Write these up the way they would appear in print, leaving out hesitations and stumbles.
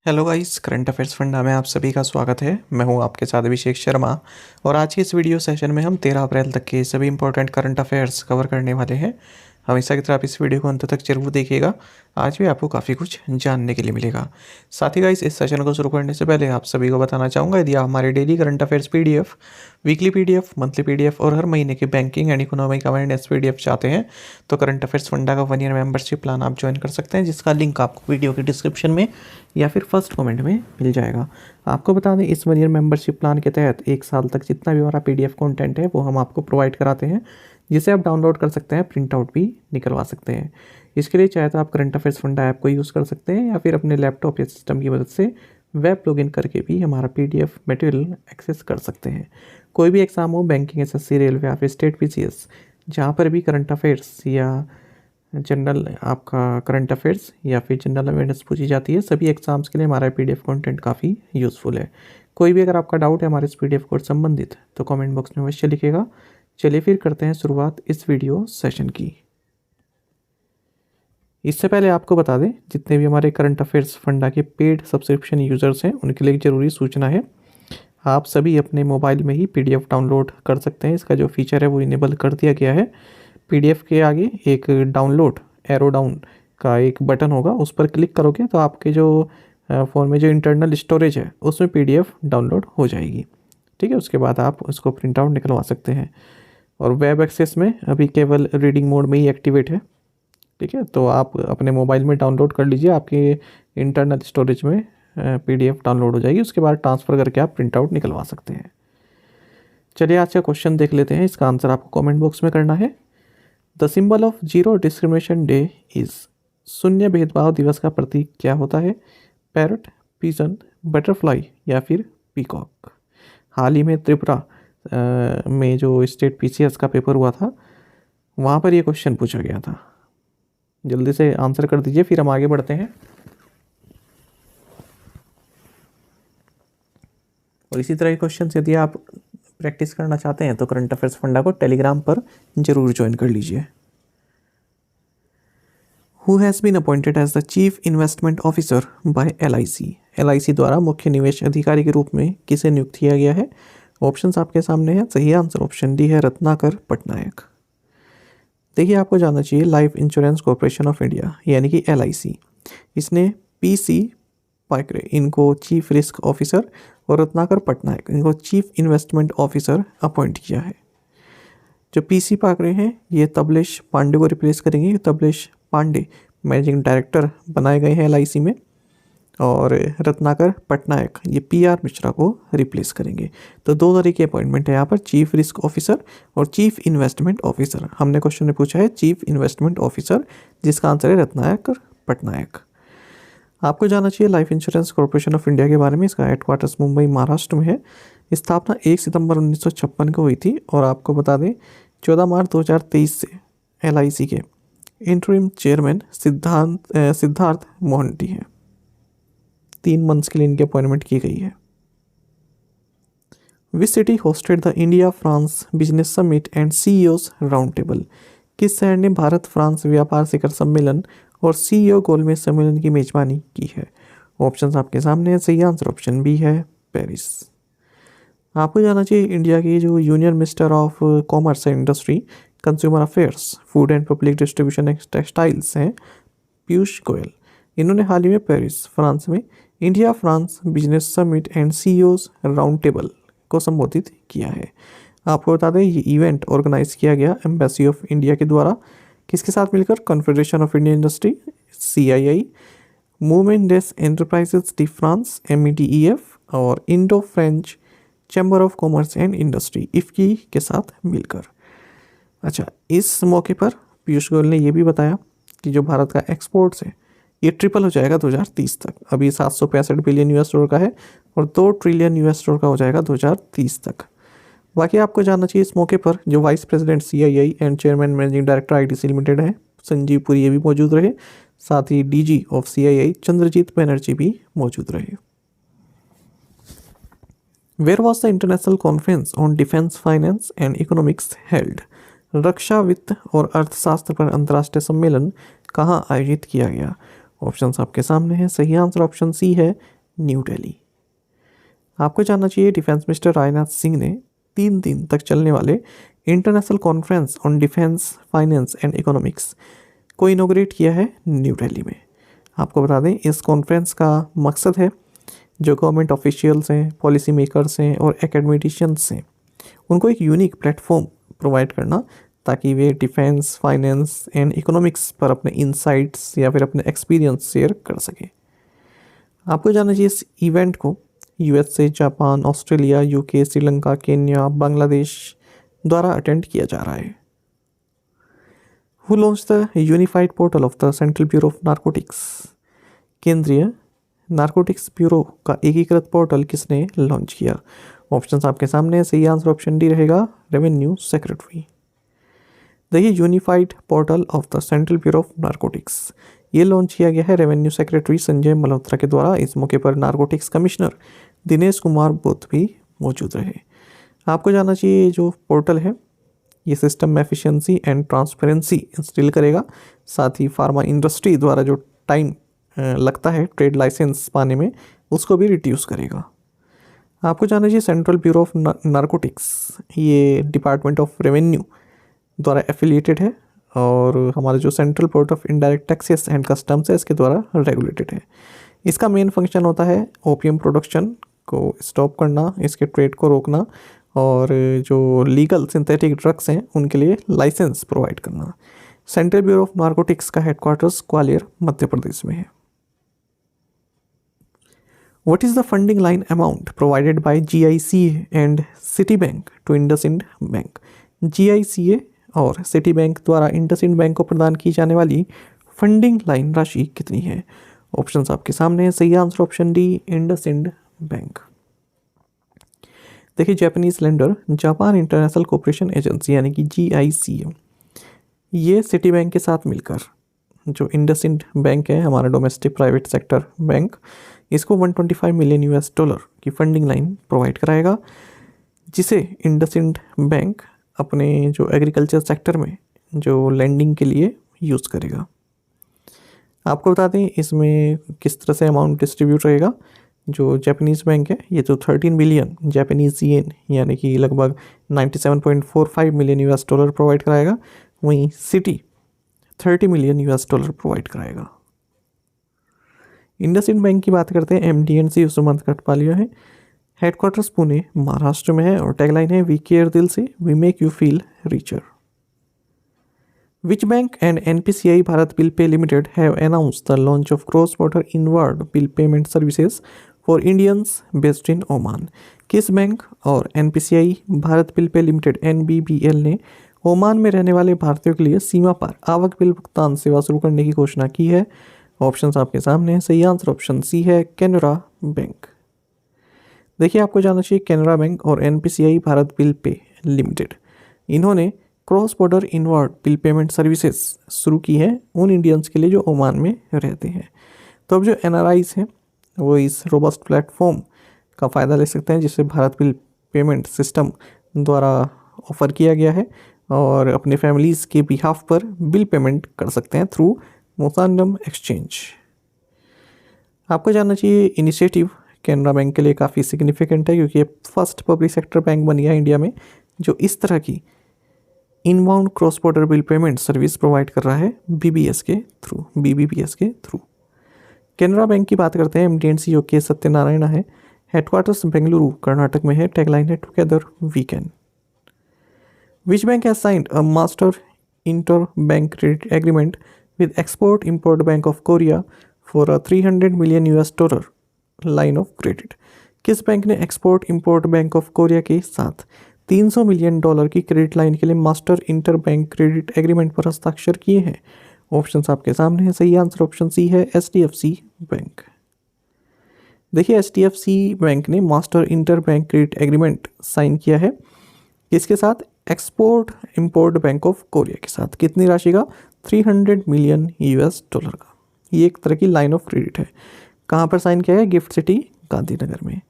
Hello guys, current affairs funda में आप सभी का स्वागत है। मैं हूं आपके साथ अभिषेक शर्मा और आज के इस वीडियो सेशन में हम 13 अप्रैल तक के सभी इंपॉर्टेंट करंट अफेयर्स कवर करने वाले हैं। हमेशा की तरह आप इस वीडियो को अंत तक जरूर देखिएगा। आज भी आपको काफ़ी कुछ जानने के लिए मिलेगा। साथ ही गाइस, इस सेशन को शुरू करने से पहले आप सभी को बताना चाहूँगा, यदि आप हमारे daily current affairs PDF, weekly PDF, monthly PDF और हर महीने के banking and economic awareness PDF चाहते हैं तो करंट अफेयर्स फंडा का 1 ईयर मेंबरशिप प्लान आप ज्वाइन कर सकते हैं, जिसका लिंक आपको वीडियो के डिस्क्रिप्शन में या फिर फर्स्ट कमेंट में मिल जाएगा। आपको बता दें, इस 1 ईयर मेंबरशिप प्लान के तहत 1 साल तक जितना भी हमारा पीडीएफ कंटेंट है वो हम आपको प्रोवाइड कराते हैं, जिसे आप डाउनलोड कर सकते हैं, प्रिंट आउट भी निकलवा सकते हैं। इसके लिए चाहे तो आप करंट अफेयर्स फंडा ऐप को यूज़ कर सकते हैं या फिर अपने लैपटॉप या सिस्टम की मदद से वेब लॉगिन करके भी हमारा पीडीएफ मटेरियल एक्सेस कर सकते हैं। कोई भी एग्जाम हो, बैंकिंग, एसएससी, रेलवे या फिर स्टेट पीसीएस, जहाँ पर भी करंट अफेयर्स या जनरल आपका करंट अफेयर्स या फिर जनरल अवेयरनेस पूछी जाती है, सभी एग्जाम्स के लिए हमारा पीडीएफ कंटेंट काफ़ी यूज़फुल है। कोई भी अगर आपका डाउट है हमारे इस पीडीएफ कोर्स संबंधित तो कमेंट बॉक्स में अवश्य लिखेगा। चलिए फिर करते हैं शुरुआत इस वीडियो सेशन की। इससे पहले आपको बता दें, जितने भी हमारे करंट अफेयर्स फंडा के पेड सब्सक्रिप्शन यूज़र्स हैं उनके लिए एक ज़रूरी सूचना है। आप सभी अपने मोबाइल में ही पीडीएफ डाउनलोड कर सकते हैं। इसका जो फीचर है वो इनेबल कर दिया गया है। पीडीएफ के आगे एक डाउनलोड एरो डाउन का एक बटन होगा, उस पर क्लिक करोगे तो आपके जो फ़ोन में जो इंटरनल स्टोरेज है उसमें पीडीएफ डाउनलोड हो जाएगी। ठीक है, उसके बाद आप उसको प्रिंट आउट निकलवा सकते हैं। और वेब एक्सेस में अभी केवल रीडिंग मोड में ही एक्टिवेट है। ठीक है, तो आप अपने मोबाइल में डाउनलोड कर लीजिए, आपके इंटरनल स्टोरेज में पीडीएफ डाउनलोड हो जाएगी। उसके बाद ट्रांसफ़र करके आप प्रिंट आउट निकलवा सकते हैं। चलिए आज का क्वेश्चन देख लेते हैं। इसका आंसर आपको कमेंट बॉक्स में करना है। The symbol of zero discrimination day is, शून्य भेदभाव दिवस का प्रतीक क्या होता है? पैरट, पिजन, बटरफ्लाई या फिर पीकॉक। हाल ही में त्रिपुरा में जो स्टेट पीसीएस का पेपर हुआ था, वहाँ पर ये क्वेश्चन पूछा गया था। जल्दी से आंसर कर दीजिए, फिर हम आगे बढ़ते हैं। और इसी तरह के क्वेश्चन यदि आप प्रैक्टिस करना चाहते हैं तो करंट अफेयर्स फंडा को टेलीग्राम पर जरूर ज्वाइन कर लीजिए। Who has been appointed as the chief investment officer by LIC. LIC द्वारा मुख्य निवेश अधिकारी के रूप में किसे नियुक्त किया गया है? ऑप्शंस आपके सामने हैं। सही आंसर ऑप्शन डी है, रत्नाकर पटनायक। देखिए, आपको जानना चाहिए, life insurance corporation of India यानी कि एलआईसी, इसने पीसी पाकरे इनको चीफ रिस्क ऑफिसर और रत्नाकर पटनायक इनको चीफ इन्वेस्टमेंट ऑफिसर अपॉइंट किया है। जो पीसी पाकरे हैं ये तबलेश पांडे को रिप्लेस करेंगे। तबलेश पांडे मैनेजिंग डायरेक्टर बनाए गए हैं एलआईसी में, और रत्नाकर पटनायक ये पीआर मिश्रा को रिप्लेस करेंगे। तो 2 तरह की अपॉइंटमेंट है यहाँ पर, चीफ रिस्क ऑफिसर और चीफ इन्वेस्टमेंट ऑफिसर। हमने क्वेश्चन में पूछा है चीफ इन्वेस्टमेंट ऑफिसर, जिसका आंसर है रत्नाकर पटनायक। आपको जानना चाहिए life insurance corporation of India के बारे में। इसका हेडक्वार्टर्स मुंबई महाराष्ट्र में है। स्थापना 1 सितंबर 1956 को हुई थी। और आपको बता दें, 14 मार्च 2023 से एलआईसी के इंटरिम चेयरमैन सिद्धार्थ मोहंती हैं। 3 मंथ्स के लिए इनकी अपॉइंटमेंट की गई है। Which city hosted the India France business summit and CEOs round table. किस शहर ने भारत फ्रांस व्यापार शिखर सम्मेलन और सीईओ गोलमेज सम्मेलन की मेजबानी की है? ऑप्शंस आपके सामने है। सही आंसर ऑप्शन बी है, पेरिस। आपको जानना चाहिए, इंडिया की जो union minister of Commerce and industry, consumer affairs, food and public distribution and textiles हैं पीयूष गोयल। इन्होंने हाल ही में पेरिस फ्रांस में India France business summit and CEOs round table को संबोधित किया है। आपको बता दें, ये इवेंट ऑर्गेनाइज किया गया एम्बेसी ऑफ इंडिया के द्वारा। किसके साथ मिलकर? Confederation of Indian Industry CII, Mouvement des Entreprises de France MEDEF और Indo French Chamber of Commerce and Industry IFCCI के साथ मिलकर। अच्छा, इस मौके पर पीयूष गोयल ने यह भी बताया कि जो भारत का एक्सपोर्ट्स है ये ट्रिपल हो जाएगा 2030 तक। अभी 765 बिलियन US डॉलर का है और 2 ट्रिलियन US डॉलर का हो जाएगा 2030 तक। बाकी आपको जानना चाहिए, इस मौके पर जो vice president CII and chairman managing director ITC limited है संजीव पुरी, ये भी मौजूद रहे। साथ ही DG of CII Chandrajit Banerjee भी मौजूद रहे। Where was the international conference on defence finance and economics held. रक्षा, वित्त और अर्थशास्त्र पर अंतर्राष्ट्रीय सम्मेलन कहाँ आयोजित किया गया? ऑप्शंस आपके सामने हैं। सही आंसर ऑप्शन सी है, न्यू दिल्ली। आपको जानना चाहिए डिफेंस मिनिस्टर राजनाथ सिंह ने 3 दिन तक चलने वाले international conference on defence finance and economics को इनोग्रेट किया है न्यू दिल्ली में। आपको बता दें इस कॉन्फ्रेंस का मकसद है जो गवर्नमेंट ऑफिशियल्स हैं, पॉलिसी मेकर्स हैं और एकेडमेटिशियंस हैं उनको एक यूनिक प्लेटफॉर्म प्रोवाइड करना ताकि वे डिफेंस फाइनेंस एंड इकोनॉमिक्स पर अपने इंसाइट्स या फिर अपने एक्सपीरियंस शेयर कर सकें। आपको जानना चाहिए इस इवेंट को USA, Japan, Australia, UK, Sri Lanka, Kenya, Bangladesh द्वारा अटेंड किया जा रहा है। Who launch the unified portal of the central bureau of narcotics? केंद्रीय नार्कोटिक्स ब्यूरो का एकीकृत पोर्टल किसने लॉन्च किया? ऑप्शंस आपके सामने है। सही आंसर ऑप्शन डी रहेगा, रेवेन्यू सेक्रेटरी। देखिए unified portal of the central bureau of narcotics ये लॉन्च किया गया है रेवेन्यू सेक्रेटरी संजय मल्होत्रा के द्वारा। इस मौके पर नार्कोटिक्स कमिश्नर दिनेश कुमार बुद्ध भी मौजूद रहे। आपको जानना चाहिए जो पोर्टल है ये सिस्टम में एफिशिएंसी एंड ट्रांसपेरेंसी इंस्टॉल करेगा, साथ ही फार्मा इंडस्ट्री द्वारा जो टाइम लगता है ट्रेड लाइसेंस पाने में उसको भी रिड्यूस करेगा। आपको जानना चाहिए सेंट्रल ब्यूरो ऑफ नार्कोटिक्स ये डिपार्टमेंट ऑफ रेवेन्यू द्वारा एफिलिएटेड है और हमारा जो central board of indirect taxes and customs है इसके द्वारा रेगुलेटेड है। इसका मेन फंक्शन होता है ओपीएम प्रोडक्शन को स्टॉप करना, इसके ट्रेड को रोकना और जो लीगल सिंथेटिक ड्रग्स हैं उनके लिए लाइसेंस प्रोवाइड करना। सेंट्रल ब्यूरो ऑफ नार्कोटिक्स का हेडक्वार्टर्स ग्वालियर मध्य प्रदेश में है। What is the funding line amount provided by GICA and Citibank to IndusInd Bank? GICA और सिटीबैंक द्वारा इंडसइंड बैंक को प्रदान की जाने वाली फंडिंग लाइन राशि कितनी है? ऑप्शंस आपके सामने है। सही answer option D, IndusInd bank. देखिए Japanese lender Japan International Cooperation Agency यानी कि GICA ये सिटी बैंक के साथ मिलकर जो इंडसइंड बैंक है हमारा डोमेस्टिक प्राइवेट सेक्टर बैंक इसको $125 मिलियन की फंडिंग लाइन प्रोवाइड कराएगा जिसे इंडसइंड बैंक अपने जो एग्रीकल्चर सेक्टर में जो लैंडिंग के लिए यूज़ करेगा। आपको बता दें इसमें किस तरह से अमाउंट डिस्ट्रीब्यूट रहेगा। जो जापानीज़ बैंक है ये तो 13 बिलियन जापानीज येन यानी कि लगभग $97.45 मिलियन प्रोवाइड कराएगा, वहीं सिटी $30 मिलियन प्रोवाइड कराएगा। इंडसइंड बैंक की बात करते हैं MD&C सुमंत कटपालिया है। हेडक्वार्टर्स पुणे महाराष्ट्र में है और टैगलाइन है वी केयर दिल से we make you feel richer. Which bank and NPCI Bharat bill pay limited have announced the launch of cross border inward bill payment services for Indians based in Oman? किस bank और NPCI Bharat bill pay limited NBBL ने Oman में रहने वाले भारतीयों के लिए सीमा पार आवक बिल भुगतान सेवा शुरू करने की घोषणा की है? ऑप्शंस आपके सामने हैं। सही आंसर ऑप्शन सी है, कैनरा बैंक। देखिए आपको जानना चाहिए कैनरा बैंक और NPCI Bharat bill pay limited इन्होंने cross border inward bill payment services शुरू की है उन इंडियंस के लिए जो ओमान में रहते हैं। तो अब जो NRIs हैं वो इस रोबस्ट प्लेटफॉर्म का फ़ायदा ले सकते हैं जिसे भारत बिल पेमेंट सिस्टम द्वारा ऑफ़र किया गया है और अपने फैमिलीज़ के बिहाफ पर बिल पेमेंट कर सकते हैं थ्रू मोसांडम एक्सचेंज। आपको जानना चाहिए इनिशिएटिव कैनरा बैंक के लिए काफ़ी सिग्निफिकेंट है क्योंकि ये फर्स्ट पब्लिक सेक्टर बैंक बन गया इंडिया में जो इस तरह की inbound cross border bill payment service provide कर रहा है BBBS के थ्रू। कैनरा बैंक की बात करते हैं MD&C जो के सत्यनारायण है। हेडक्वार्टर्स बेंगलुरु कर्नाटक में है। टैगलाइन है together we can. Which bank has signed a master interbank credit agreement with Export Import Bank of Korea for a $300 million line of credit? किस बैंक ने export import bank of Korea के साथ $300 million की credit line के लिए master interbank credit agreement पर हस्ताक्षर किए हैं? ऑप्शंस आपके सामने हैं। सही आंसर ऑप्शन सी है, HDFC बैंक। देखिए HDFC बैंक ने master interbank credit agreement sign किया है किसके साथ? Export import bank of Korea के साथ। कितनी राशि का? $300 मिलियन का। ये एक तरह की लाइन ऑफ क्रेडिट है। कहाँ पर साइन किया है? गिफ्ट सिटी गांधीनगर में।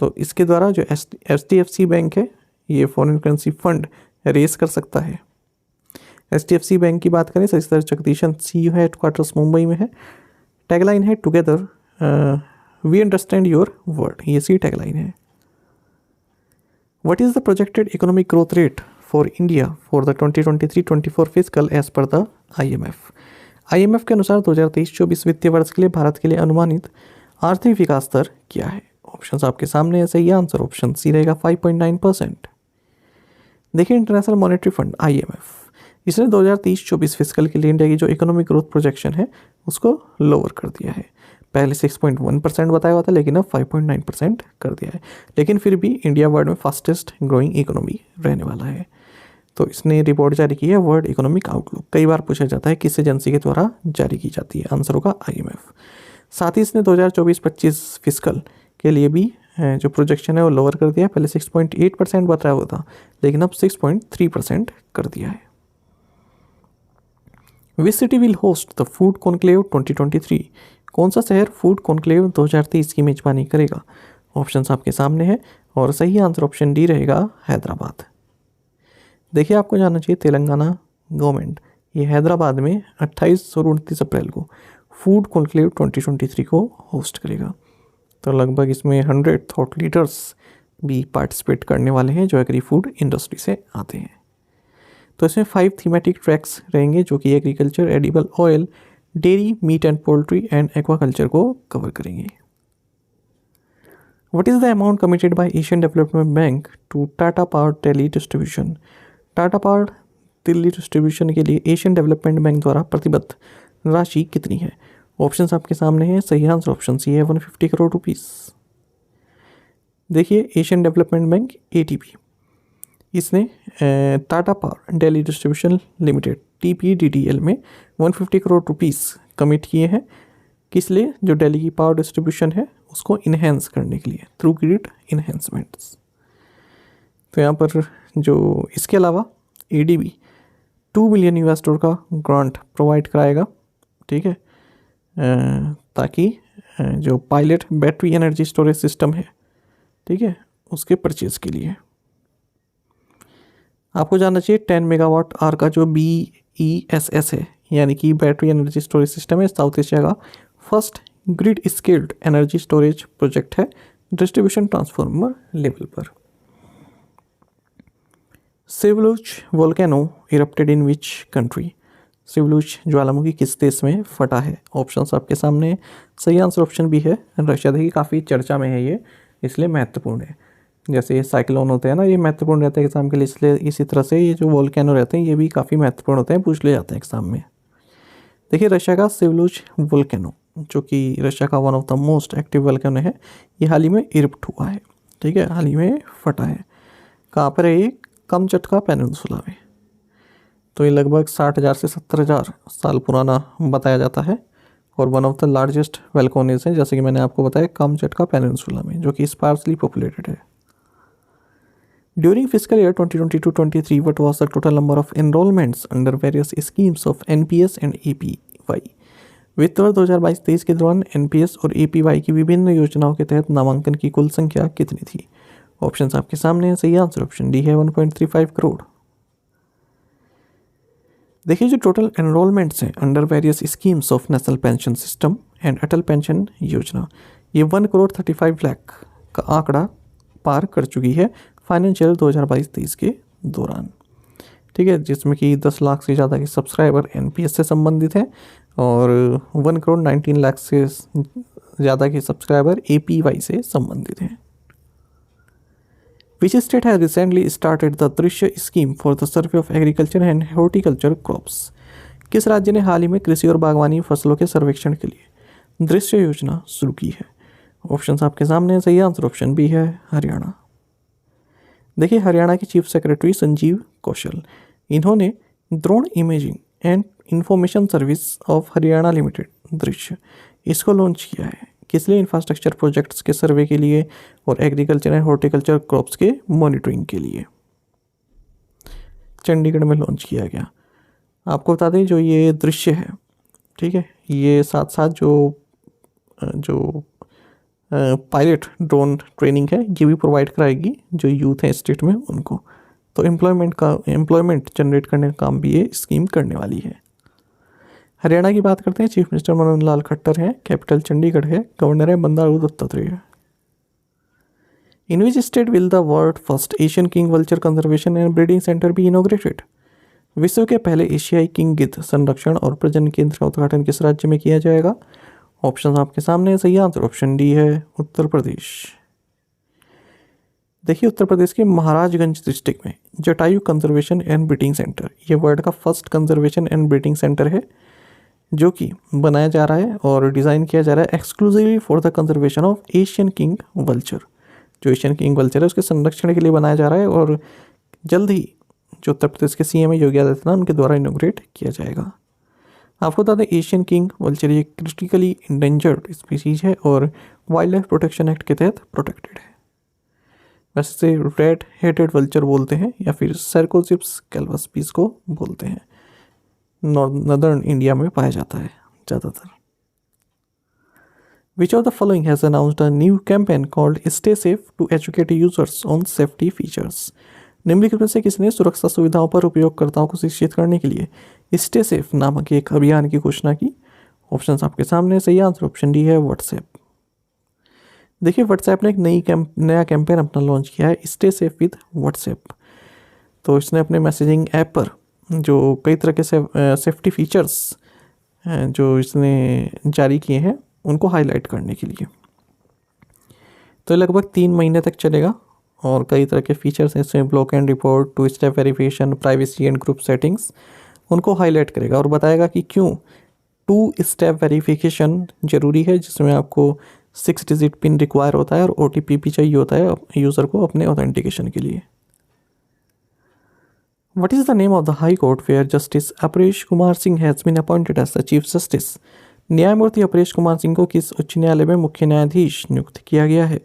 तो इसके द्वारा जो HDFC बैंक है ये फॉरेन करेंसी फंड रेस कर सकता है। HDFC बैंक की बात करें शशिधर जगदीशन CEO है, हेडक्वार्टर्स मुंबई में है। टैगलाइन है together we understand your world, ये सी टैगलाइन है। What is the projected economic growth rate for India for the 2023-24 physical as per the IMF? IMF के अनुसार 2023-24 वित्तीय वर्ष के लिए भारत के लिए अनुमानित आर्थिक विकास दर क्या है? ऑप्शंस आपके सामने है, सही आंसर ऑप्शन सी रहेगा 5.9%। देखिए इंटरनेशनल मॉनेटरी फंड IMF इसने 2023-24 फिजिकल के लिए इंडिया की जो इकोनॉमिक ग्रोथ प्रोजेक्शन है उसको लोअर कर दिया है। पहले 6.1% बताया हुआ था, लेकिन अब 5.9% कर दिया है। लेकिन फिर भी इंडिया वर्ल्ड में फास्टेस्ट ग्रोइंग इकोनॉमी रहने वाला है। तो इसने रिपोर्ट जारी की है वर्ल्ड इकोनॉमिक आउटलुक। कई बार पूछा जाता है किस एजेंसी के द्वारा जारी की जाती है, आंसर होगा IMF। साथ ही इसने 2024-25 फिजिकल के लिए भी जो प्रोजेक्शन है वो लोअर कर दिया है। पहले 6.8% बताया हुआ था, लेकिन अब 6.3% कर दिया है। Which city will host the food conclave 2023? कौन सा शहर फूड कॉन्क्लेव 2023 की मेजबानी करेगा? ऑप्शंस आपके सामने हैं और सही आंसर ऑप्शन डी रहेगा हैदराबाद। देखिए आपको जानना चाहिए तेलंगाना गवर्नमेंट ये हैदराबाद में 28 और 29 अप्रैल को फूड कॉन्क्लेव 2023 को होस्ट करेगा। तो लगभग इसमें 100 थॉट लीडर्स भी पार्टिसिपेट करने वाले हैं जो एग्री फूड इंडस्ट्री से आते हैं। तो इसमें 5 थीमेटिक ट्रैक्स रहेंगे जो कि agriculture, edible oil, dairy, meat and poultry and aquaculture को कवर करेंगे। What is the amount committed by Asian Development Bank to Tata power Delhi distribution? Tata power Delhi distribution के लिए एशियन डेवलपमेंट बैंक द्वारा प्रतिबद्ध राशि कितनी है? ऑप्शंस आपके सामने हैं, सही आंसर ऑप्शन सी है 150 करोड़ रुपीस। देखिए एशियन डेवलपमेंट बैंक ADB इसने Tata power Delhi distribution limited TPDDL में 150 करोड़ रुपीस कमिट किए हैं। किस लिए? जो दिल्ली की पावर डिस्ट्रीब्यूशन है उसको इन्हेंस करने के लिए थ्रू ग्रिड इन्हेंसमेंट्स। तो यहाँ पर जो इसके अलावा ADB $2 बिलियन का ग्रांट प्रोवाइड कराएगा, ठीक है, ताकि जो pilot battery energy storage system है, ठीक है, उसके परचेज के लिए। आपको जानना चाहिए 10 मेगावाट आर का जो BESS है यानी कि बैटरी एनर्जी स्टोरेज सिस्टम है, साउथ एशिया का first grid scaled energy storage project है डिस्ट्रीब्यूशन ट्रांसफार्मर लेवल पर। Shiveluch volcano erupted in which country? Shiveluch ज्वालामुखी किस देश में फटा है? ऑप्शंस आपके सामने, सही आंसर ऑप्शन भी है रशिया। देखिए काफ़ी चर्चा में है ये, इसलिए महत्वपूर्ण है। जैसे साइक्लोन होते हैं ना, ये महत्वपूर्ण रहते हैं एग्जाम के लिए, इसलिए इसी तरह से ये जो वोल्केनो रहते हैं ये भी काफ़ी महत्वपूर्ण होते हैं, पूछ ले जाते हैं एग्जाम में। देखिए रशिया का सिवलुच वोल्केनो जो कि रशिया का one of the most active volcano है, ये हाल ही में इरप्ट हुआ है, ठीक है, हाल ही में फटा है। कहाँ पर है ये? कमचटका पेनिनसुला में। तो ये लगभग 60,000 से 70,000 साल पुराना बताया जाता है और one of the largest volcanoes है, जैसे कि मैंने आपको बताया कमचटका पेनिनसुला में, जो कि स्पार्सली पॉपुलेटेड है। During physical year 2022-23 what was the total number of enrolments under various schemes of NPS and APY? वित्त वर्ष 2022-23 के दौरान NPS और APY की विभिन्न योजनाओं के तहत नामांकन की कुल संख्या कितनी थी? ऑप्शंस आपके सामने हैं, सही आंसर ऑप्शन डी है 1.35 करोड़। देखिए जो टोटल एनरोलमेंट्स हैं under various schemes of national pension system and Atal pension योजना, ये 1.35 करोड़ का आंकड़ा पार कर चुकी है फाइनेंशियल 2022-23 के दौरान, ठीक है, जिसमें कि 10 लाख से ज़्यादा के सब्सक्राइबर NPS से संबंधित हैं और 1.19 करोड़ से ज़्यादा के सब्सक्राइबर APY से संबंधित हैं। Which state has recently started the दृश्य scheme for the survey of agriculture and horticulture crops? किस राज्य ने हाल ही में कृषि और बागवानी फसलों के सर्वेक्षण के लिए दृश्य योजना शुरू की है? ऑप्शंस आपके सामने, सही आंसर ऑप्शन बी है हरियाणा। देखिए हरियाणा के चीफ सेक्रेटरी संजीव कौशल, इन्होंने drone imaging and information service of Haryana limited दृश्य इसको लॉन्च किया है। किस लिए? इंफ्रास्ट्रक्चर प्रोजेक्ट्स के सर्वे के लिए और एग्रीकल्चर एंड हॉर्टिकल्चर क्रॉप्स के मॉनिटरिंग के लिए चंडीगढ़ में लॉन्च किया गया। आपको बता दें जो ये दृश्य है, ठीक है, ये साथ साथ जो पायलट ड्रोन ट्रेनिंग है ये भी प्रोवाइड कराएगी जो यूथ हैं स्टेट में उनको। तो एम्प्लॉयमेंट जनरेट करने का काम भी ये स्कीम करने वाली है। हरियाणा की बात करते हैं, चीफ मिनिस्टर मनोहर लाल खट्टर हैं, कैपिटल चंडीगढ़ है, गवर्नर है Bandaru Dattatreya. In which state will the world first Asian king vulture conservation and breeding centre be inaugurated? विश्व के पहले एशियाई किंग गिद्ध संरक्षण और प्रजनन केंद्र का उद्घाटन किस राज्य में किया जाएगा? ऑप्शन आपके सामने है, सही आंसर ऑप्शन डी है, उत्तर प्रदेश। देखिए उत्तर प्रदेश के महाराजगंज डिस्ट्रिक्ट में Jatayu conservation and breeding centre, ये वर्ल्ड का first conservation and breeding centre है जो कि बनाया जा रहा है और डिज़ाइन किया जा रहा है exclusively for the conservation of Asian king vulture. जो एशियन किंग वल्चर है उसके संरक्षण के लिए बनाया जा रहा है और जल्द ही जो उत्तर प्रदेश के सीएम है योगी आदित्यनाथ उनके द्वारा इनोग्रेट किया जाएगा। आपको बता दें एशियन किंग वल्चर ये क्रिटिकली इंडेंजर्ड स्पीसीज है और वाइल्ड लाइफ प्रोटेक्शन एक्ट के तहत प्रोटेक्टेड है। वैसे रेड हेडेड वल्चर बोलते हैं या फिर सर्कोजिप्स कैल्वस्पीस को बोलते हैं, नॉर्दर्न इंडिया में पाया जाता है ज़्यादातर। Which of the following has announced a new campaign called Stay Safe to educate users on safety features? निम्नलिखित में से किसने सुरक्षा सुविधाओं पर उपयोगकर्ताओं को शिक्षित करने के लिए स्टे सेफ नामक एक अभियान की घोषणा की? ऑप्शंस आपके सामने, सही आंसर ऑप्शन डी है, व्हाट्सएप। देखिए व्हाट्सएप ने एक नया कैंपेन अपना लॉन्च किया है, स्टे सेफ विद व्हाट्सएप। तो इसने अपने मैसेजिंग ऐप पर जो कई तरह के सेफ्टी फीचर्स जो इसने जारी किए हैं उनको हाईलाइट करने के लिए। तो लगभग 3 महीने तक चलेगा और कई तरह के फीचर्स हैं इसमें, block and report, 2 step verification, privacy and group settings, उनको हाईलाइट करेगा और बताएगा कि क्यों 2 स्टेप वेरिफिकेशन ज़रूरी है जिसमें आपको 6 डिजिट पिन रिक्वायर होता है और OTP भी चाहिए होता है यूज़र को अपने ऑथेंटिकेशन के लिए। What is the name of the High Court where Justice Aparesh Kumar Singh has been appointed as the Chief Justice? न्यायमूर्ति अपरेश कुमार सिंह को किस उच्च न्यायालय में मुख्य न्यायाधीश नियुक्त किया गया है?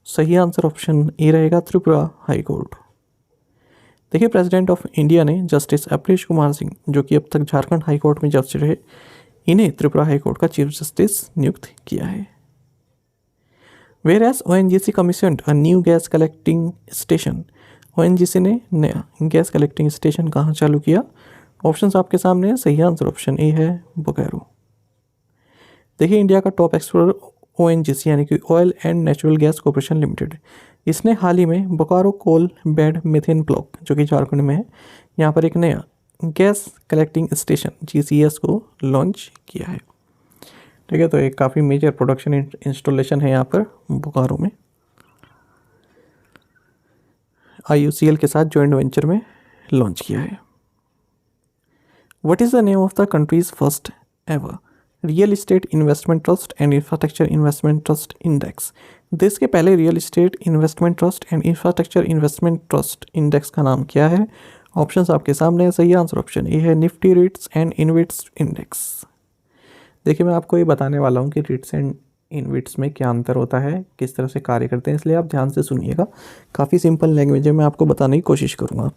सही आंसर ऑप्शन ए रहेगा, त्रिपुरा हाई कोर्ट। देखिए प्रेसिडेंट ऑफ इंडिया ने जस्टिस अपरेश कुमार सिंह जो कि अब तक झारखंड हाई कोर्ट में जज रहे, इन्हें त्रिपुरा हाई कोर्ट का चीफ जस्टिस नियुक्त किया है। Whereas ONGC commissioned a new gas collecting station, ONGC ने नया गैस कलेक्टिंग स्टेशन कहाँ चालू किया? ऑप्शंस आपके सामने है, सही आंसर ऑप्शन ए है, बोकारो। देखिए इंडिया का टॉप एक्सप्लोरर ONGC यानी कि oil and natural gas corporation limited, इसने हाल ही में Bokaro coal bed methane block जो कि झारखंड में है, यहाँ पर एक नया गैस कलेक्टिंग स्टेशन GCS को लॉन्च किया है। ठीक है, तो एक काफ़ी मेजर प्रोडक्शन इंस्टॉलेशन है यहाँ पर बोकारो में, IOCL के साथ जॉइंट वेंचर में लॉन्च किया है। What is the name of the countries first ever real estate investment trust and infrastructure investment trust index? देश के पहले real estate investment trust and infrastructure investment trust index का नाम क्या है? ऑप्शंस आपके सामने है, सही आंसर ऑप्शन ए है, Nifty REITs and InvITs index. देखिए मैं आपको ये बताने वाला हूँ कि रिट्स एंड इनविट्स में क्या अंतर होता है, किस तरह से कार्य करते हैं, इसलिए आप ध्यान से सुनिएगा। काफ़ी सिंपल लैंग्वेज में मैं आपको बताने की कोशिश करूँगा।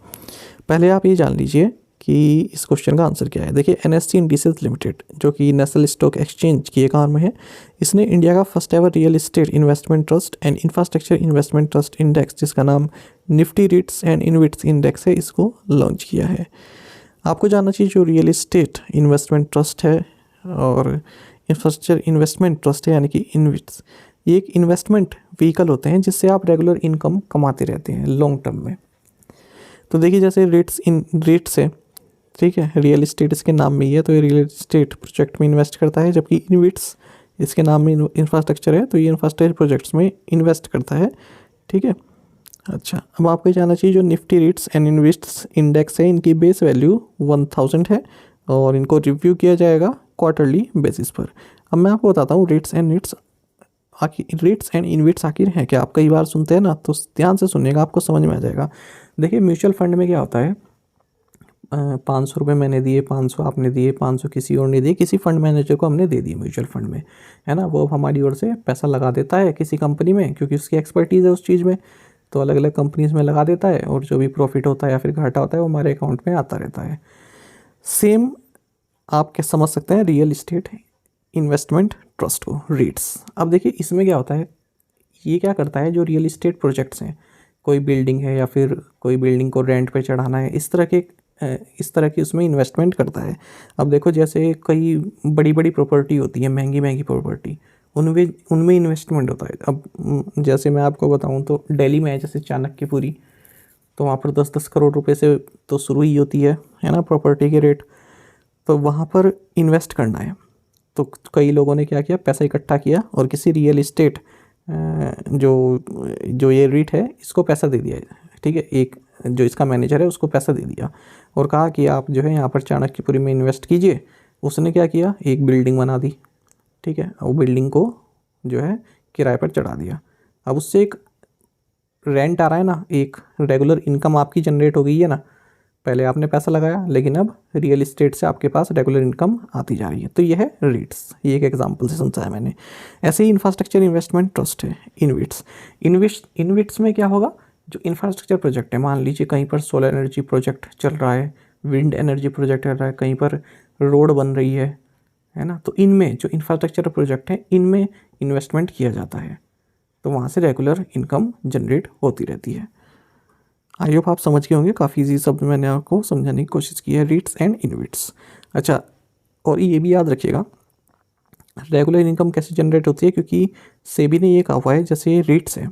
पहले आप ये जान लीजिए कि इस क्वेश्चन का आंसर क्या है। देखिए NSE इंडिसेस लिमिटेड जो कि नेशनल स्टॉक एक्सचेंज की एक आर्म है, इसने इंडिया का first ever real estate investment trust and infrastructure investment trust index जिसका नाम Nifty REITs and InvITs index है, इसको लॉन्च किया है। आपको जानना चाहिए जो रियल इस्टेट इन्वेस्टमेंट ट्रस्ट है और इंफ्रास्ट्रक्चर इन्वेस्टमेंट ट्रस्ट है यानी कि इनविट्स, ये एक इन्वेस्टमेंट व्हीकल होते हैं जिससे आप रेगुलर इनकम कमाते रहते हैं लॉन्ग टर्म में। तो देखिए जैसे रेट्स है, ठीक है, रियल इस्टेट इसके नाम में ही है तो ये रियल इस्टेट प्रोजेक्ट में इन्वेस्ट करता है, जबकि इनविट्स इसके नाम में इंफ्रास्ट्रक्चर है तो ये इंफ्रास्ट्रक्चर प्रोजेक्ट्स में इन्वेस्ट करता है। ठीक है, अच्छा अब आपको जानना चाहिए जो Nifty REITs and InvITs index है, इनकी बेस वैल्यू 1000 है और इनको रिव्यू किया जाएगा क्वार्टरली बेसिस पर। अब मैं आपको बताता हूँ रेट्स एंड इनविट्स आखिर हैं क्या। आप कई बार सुनते हैं ना, तो ध्यान से सुनिएगा, आपको समझ में आ जाएगा। देखिए म्यूचुअल फंड में क्या होता है, 500 रुपये मैंने दिए, 500 आपने दिए, 500 किसी और ने दिए, किसी फंड मैनेजर को हमने दे दिए म्यूचुअल फंड में, है ना, वो हमारी ओर से पैसा लगा देता है किसी कंपनी में क्योंकि उसकी एक्सपर्टीज़ है उस चीज़ में, तो अलग अलग कंपनीज़ में लगा देता है और जो भी प्रॉफिट होता है या फिर घाटा होता है वो हमारे अकाउंट में आता रहता है। सेम आप क्या समझ सकते हैं रियल इस्टेट इन्वेस्टमेंट ट्रस्ट को, रीट्स। अब देखिए इसमें क्या होता है, ये क्या करता है, जो रियल इस्टेट प्रोजेक्ट्स हैं, कोई बिल्डिंग है या फिर कोई बिल्डिंग को रेंट पे चढ़ाना है, इस तरह के इस तरह की उसमें इन्वेस्टमेंट करता है। अब देखो जैसे कई बड़ी बड़ी प्रॉपर्टी होती है, महंगी महंगी प्रॉपर्टी, उनमें उनमें इन्वेस्टमेंट होता है। अब जैसे मैं आपको बताऊं तो दिल्ली में है जैसे चाणक्यपुरी, तो वहाँ पर 10-10 करोड़ रुपए से तो शुरू ही होती है ना प्रॉपर्टी के रेट। तो वहाँ पर इन्वेस्ट करना है, तो कई लोगों ने क्या किया, पैसा इकट्ठा किया और किसी रियल इस्टेट जो जो ये रीट है इसको पैसा दे दिया। ठीक है, एक जो इसका मैनेजर है उसको पैसा दे दिया और कहा कि आप जो है यहाँ पर चाणक्यपुरी में इन्वेस्ट कीजिए। उसने क्या किया, एक बिल्डिंग बना दी। ठीक है, वो बिल्डिंग को जो है किराए पर चढ़ा दिया। अब उससे एक रेंट आ रहा है ना, एक रेगुलर इनकम आपकी जनरेट हो गई है ना। पहले आपने पैसा लगाया लेकिन अब रियल इस्टेट से आपके पास रेगुलर इनकम आती जा रही है। तो ये है रीट्स, ये एक एग्जांपल से समझाया मैंने। ऐसे ही इंफ्रास्ट्रक्चर इन्वेस्टमेंट ट्रस्ट है इनविट्स। इनविट्स में क्या होगा, जो इंफ्रास्ट्रक्चर प्रोजेक्ट है, मान लीजिए कहीं पर सोलर एनर्जी प्रोजेक्ट चल रहा है, विंड एनर्जी प्रोजेक्ट चल रहा है, कहीं पर रोड बन रही है ना, तो इनमें जो इंफ्रास्ट्रक्चर प्रोजेक्ट है इनमें इन्वेस्टमेंट किया जाता है। तो वहाँ से रेगुलर इनकम जनरेट होती रहती है। आई होप आप समझ गए होंगे, काफ़ी ईजी शब्द मैंने आपको समझाने की कोशिश की है, रीट्स एंड इनविट्स। अच्छा, और ये भी याद रखिएगा रेगुलर इनकम कैसे जनरेट होती है, क्योंकि सेबी ने ये कहा हुआ है जैसे रीट्स है,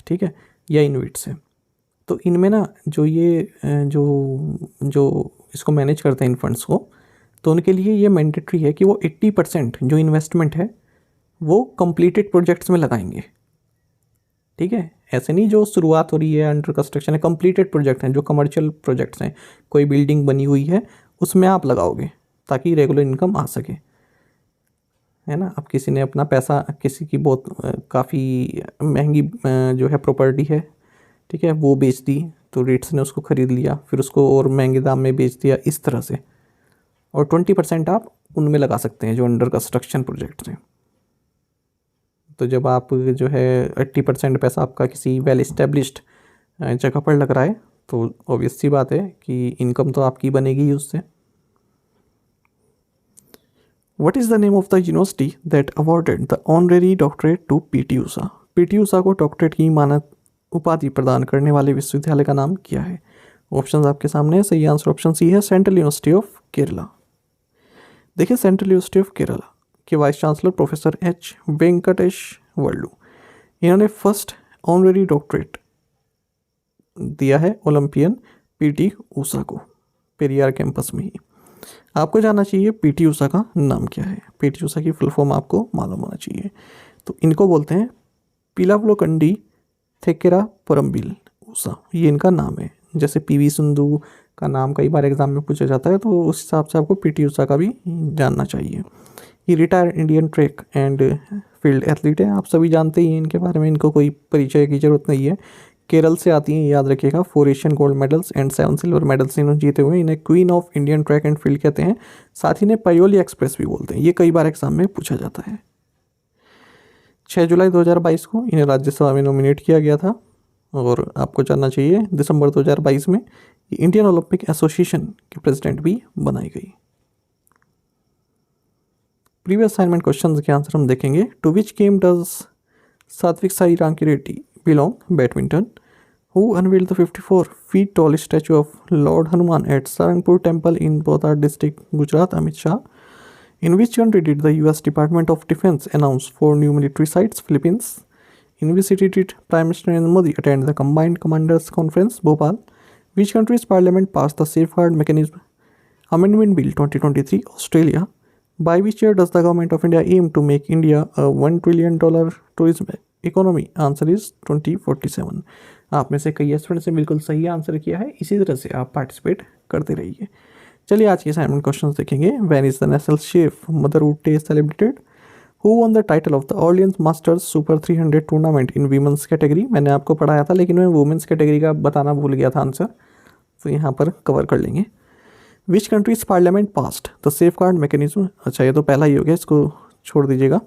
ठीक है, या इनविट्स है, तो इनमें ना जो ये जो जो इसको मैनेज करते हैं इन फंड्स को, तो उनके लिए ये मैंडेटरी है कि वो 80% जो इन्वेस्टमेंट है वो कंप्लीटेड प्रोजेक्ट्स में लगाएंगे। ठीक है, ऐसे नहीं जो शुरुआत हो रही है, अंडर कंस्ट्रक्शन है, कंप्लीटेड प्रोजेक्ट हैं, जो कमर्शियल प्रोजेक्ट्स हैं, कोई बिल्डिंग बनी हुई है उसमें आप लगाओगे ताकि रेगुलर इनकम आ सके, है ना। अब किसी ने अपना पैसा, किसी की बहुत काफ़ी महंगी जो है प्रॉपर्टी है, ठीक है, वो बेच दी, तो रेट्स ने उसको ख़रीद लिया, फिर उसको और महंगे दाम में बेच दिया, इस तरह से। और 20% आप उनमें लगा सकते हैं जो अंडर कंस्ट्रक्शन प्रोजेक्ट्स हैं। तो जब आप जो है 80% पैसा आपका किसी वेल इस्टेब्लिश्ड जगह पर लग रहा है, तो ऑब्वियस सी बात है कि इनकम तो आपकी बनेगी ही उससे। What is the name of the university that awarded the honorary doctorate to PT Usha? PT Usha को डॉक्टरेट की मानद उपाधि प्रदान करने वाले विश्वविद्यालय का नाम क्या है? ऑप्शंस आपके सामने है। सही आंसर ऑप्शन सी है, सेंट्रल यूनिवर्सिटी ऑफ केरला। देखिए, सेंट्रल यूनिवर्सिटी ऑफ केरला के vice chancellor professor H Venkatesh Varlu, इन्होंने फर्स्ट ऑनरेरी डॉक्टरेट दिया है ओलंपियन पीटी ऊषा को, पेरियार कैंपस में ही। आपको जानना चाहिए पीटी ऊषा का नाम क्या है। पीटी ऊषा की फुल फॉर्म आपको मालूम होना चाहिए। तो इनको बोलते हैं पिलावलोकंडी थेकेरा परम्बिल ऊषा, ये इनका नाम है। जैसे पीवी सिंधु का नाम कई बार एग्जाम में पूछा जाता है, तो उस हिसाब से आपको पीटी ऊषा का भी जानना चाहिए। ये retired Indian track and field athlete है, आप सभी जानते ही हैं इनके बारे में, इनको कोई परिचय की जरूरत नहीं है। केरल से आती हैं, याद रखिएगा। 4 Asian gold medals and 7 silver medals इन्होंने जीते हुए हैं। इन्हें queen of Indian track and field कहते हैं। साथ ही इन्हें पायोली एक्सप्रेस भी बोलते हैं। ये कई बार एग्जाम में पूछा जाता है। 6 जुलाई 2022 को इन्हें राज्यसभा में नॉमिनेट किया गया था। और आपको जानना चाहिए दिसंबर 2022 में इंडियन ओलंपिक एसोसिएशन के प्रेसिडेंट भी बनाई गई। प्रीवियस असाइनमेंट क्वेश्चंस के आंसर हम देखेंगे। To which game does Satwik Sai Rankireddy belong? Badminton. Who unveiled the 54 feet tall statue of Lord Hanuman at Sarangpur Temple in Botar district, Gujarat? Amit Shah. In which country did the US Department of Defense announce 4 new military sites? Philippines. In which city did Prime Minister Narendra Modi attend the Combined Commanders Conference? Bhopal. Which country's parliament passed the Safeguard Mechanism Amendment Bill 2023? Australia. By which year does the government of India aim to make India a $1 trillion tourism economy? Answer is 2047. आप में से कई students ने बिल्कुल सही answer किया है। इसी तरह से आप पार्टिसिपेट करते रहिए। चलिए आज के असाइनमेंट क्वेश्चंस देखेंगे। When is the national chef motherhood day celebrated? Who one the title of the Orleans masters super 300 tournament in women's category? मैंने आपको पढ़ाया था लेकिन मैं वुमेंस कैटेगरी का बताना भूल गया था आंसर, तो यहाँ पर कवर कर लेंगे। Which countries parliament passed the safeguard mechanism? अच्छा, ये तो पहला ही हो गया, इसको छोड़ दीजिएगा।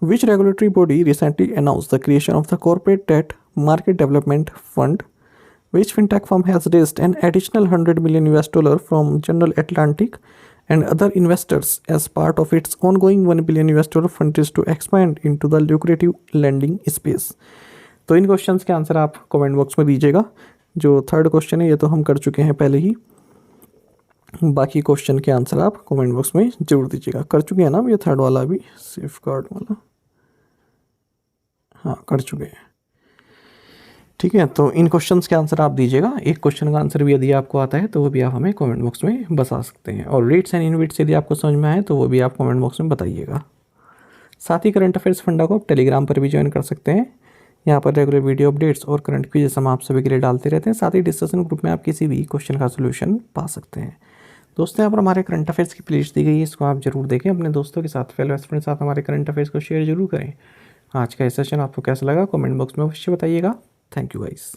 Which regulatory body recently announced the creation of the Corporate Debt Market Development Fund? Which fintech firm has raised an additional $100 million from General Atlantic and other investors as part of its ongoing $1 billion fundraise to expand into the lucrative lending space? तो इन questions के answer आप comment box में दीजिएगा। जो third question है ये तो हम कर चुके हैं पहले ही। बाकी क्वेश्चन के आंसर आप कमेंट बॉक्स में जरूर दीजिएगा। कर चुके हैं ना ये थर्ड वाला भी, सेफ गार्ड वाला? हाँ कर चुके हैं। ठीक है, तो इन क्वेश्चंस के आंसर आप दीजिएगा। एक क्वेश्चन का आंसर भी यदि आपको आता है तो वो भी आप हमें कमेंट बॉक्स में बता सकते हैं। और रेट्स एंड इनविट्स यदि आपको समझ में आए तो वो भी आप कमेंट बॉक्स में बताइएगा। साथ ही करंट अफेयर्स फंडा को आप टेलीग्राम पर भी ज्वाइन कर सकते हैं। यहाँ पर रेगुलर वीडियो अपडेट्स और करंट क्विज़ हम आप सभी के लिए डालते रहते हैं। साथ ही डिस्कशन ग्रुप में आप किसी भी क्वेश्चन का सोल्यूशन पा सकते हैं। दोस्तों, यहाँ पर हमारे करंट अफेयर्स की प्लेलिस्ट दी गई है, इसको आप जरूर देखें। अपने दोस्तों के साथ, फेलो बेस्ट फ्रेंड के साथ हमारे करंट अफेयर्स को शेयर जरूर करें। आज का ये सेशन आपको कैसा लगा कमेंट बॉक्स में अवश्य बताइएगा। Thank you guys.